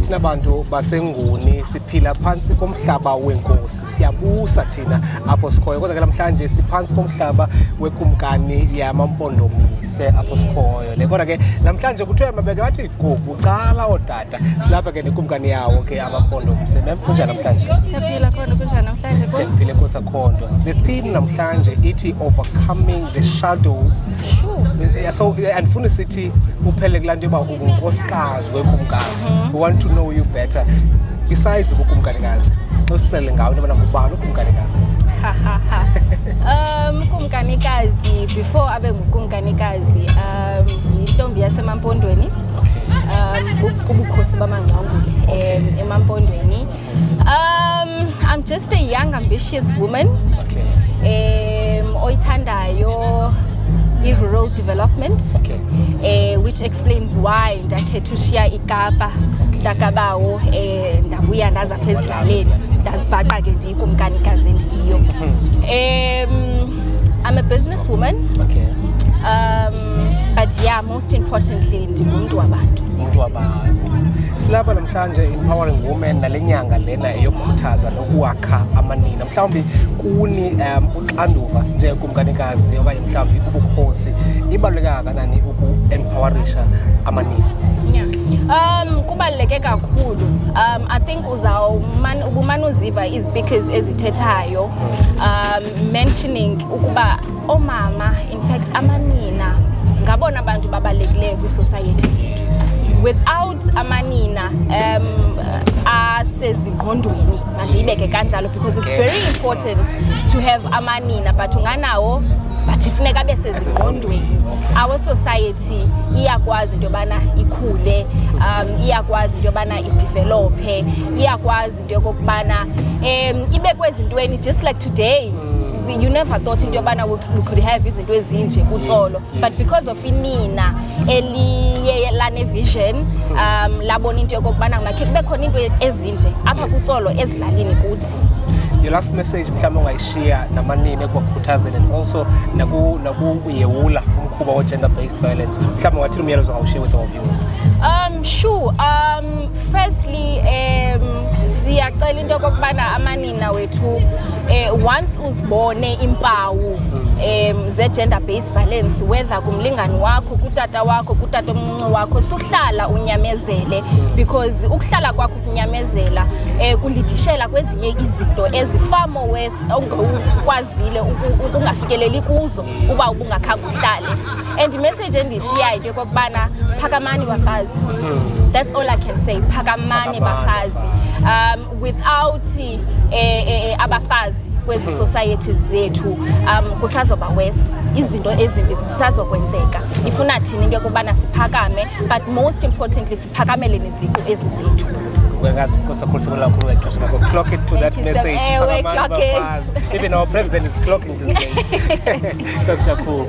ke thina bantu baseNguni siphila phansi komhlaba wenkosi, siyabusa thina apho sikhoyo, kodwa ke namhlanje siphansi komhlaba wekumkani yamaMpondomise apho sikhoyo le. Kodwa ke namhlanje kuthiwa mabeke wathi gugu cala ootata, silapha ke nekumkani yawo ke amaMpondomise. Mem, kunjani namhlanje? Siyaphila khona, kunjani namhlanje? Siyaphila Nkosakhondwa. The theme namhlanje ithi overcoming the shadows. Sure. So andifuna sithi uphele kulaa nto yoba ungunkosikazi wekumkani. We want to know you better. Besides ukumkanikazi, nosicele ngawo into yobana ngubani ukumkanikazi? Ukumkanikazi, before abe ngukumkanikazi, yintombi yasemaMpondweni. Kubukhosi bamaNgcwangule emaMpondweni. I'm just a young, ambitious woman. Oyithandayo i-rural development, which explains why ndakhetha ushiya iKapa, ndakabawo ndabuya ndaza apha ezilaleni, ndazibhaqa ke ndiyikumkanikazi endiyiyo. I'm a businesswoman, but yeah, most importantly ndingumuntu wabantu. Silapha namhlanje Empowering Women nale nyanga lena eyokukhuthaza nokuwakha amanina. Mhlawumbi kuni uxanduva njengekumkanikazi okanye mhlawumbi ubukhosi ibaluleke kangakanani uku-empowerisha amanina? Kubaluleke kakhulu. I think ubumana uziva izipikers ezithethayo mentioning ukuba omama, in fact amanina ngabona abantu babalulekileyo kwi-society zethu. Without amanina asezingqondweni, mandiyibeke kanjalo, because it's very important to have amanina, but unganawo but ifuneka abe sezingqondweni. Our society iyakwazi into yobana ikhule, iyakwazi into yobana idevelope, iyakwazi into yokubana ibe kwezintweni, just like today. You never thought into yobana we could have izinto ezinje kutsolo, but because of inina eliye lane vision labona into yokubana makhe kube khona into ezinje apha kutsolo ezilalini kuthi. Your last message mhlawumbe ongayishiya namanina ekukhuthazeni and also nakuyewula umkhuba we-gender based violence, mhlawumbe wathini umyalezo ongawushiya with our viewers? Sure. Firstly, siyacela into yokubana amanina wethu once uzibone impawu ze-gender based violence, whether kumlingani wakho, kutata wakho, kutata omncinci wakho, suhlala unyamezele, because ukuhlala kwakho ukunyamezela kulidishela kwezinye izinto ezifar more worse ongakwazile ukungafikeleli kuzo uba ubungakhange uhlale. And message endishiyayo into yokubana phakamani bafazi. That's all I can say. Phakamani bafazi. Without abafazi kwezi societies zethu kusazoba worse, izinto ezimbi zisazokwenzeka. Ifuna thina into yokubana siphakame, but most importantly siphakamele neziqu ezizethu. Clock it to that message. Clock it. Even our president is clocking these days. That's cool.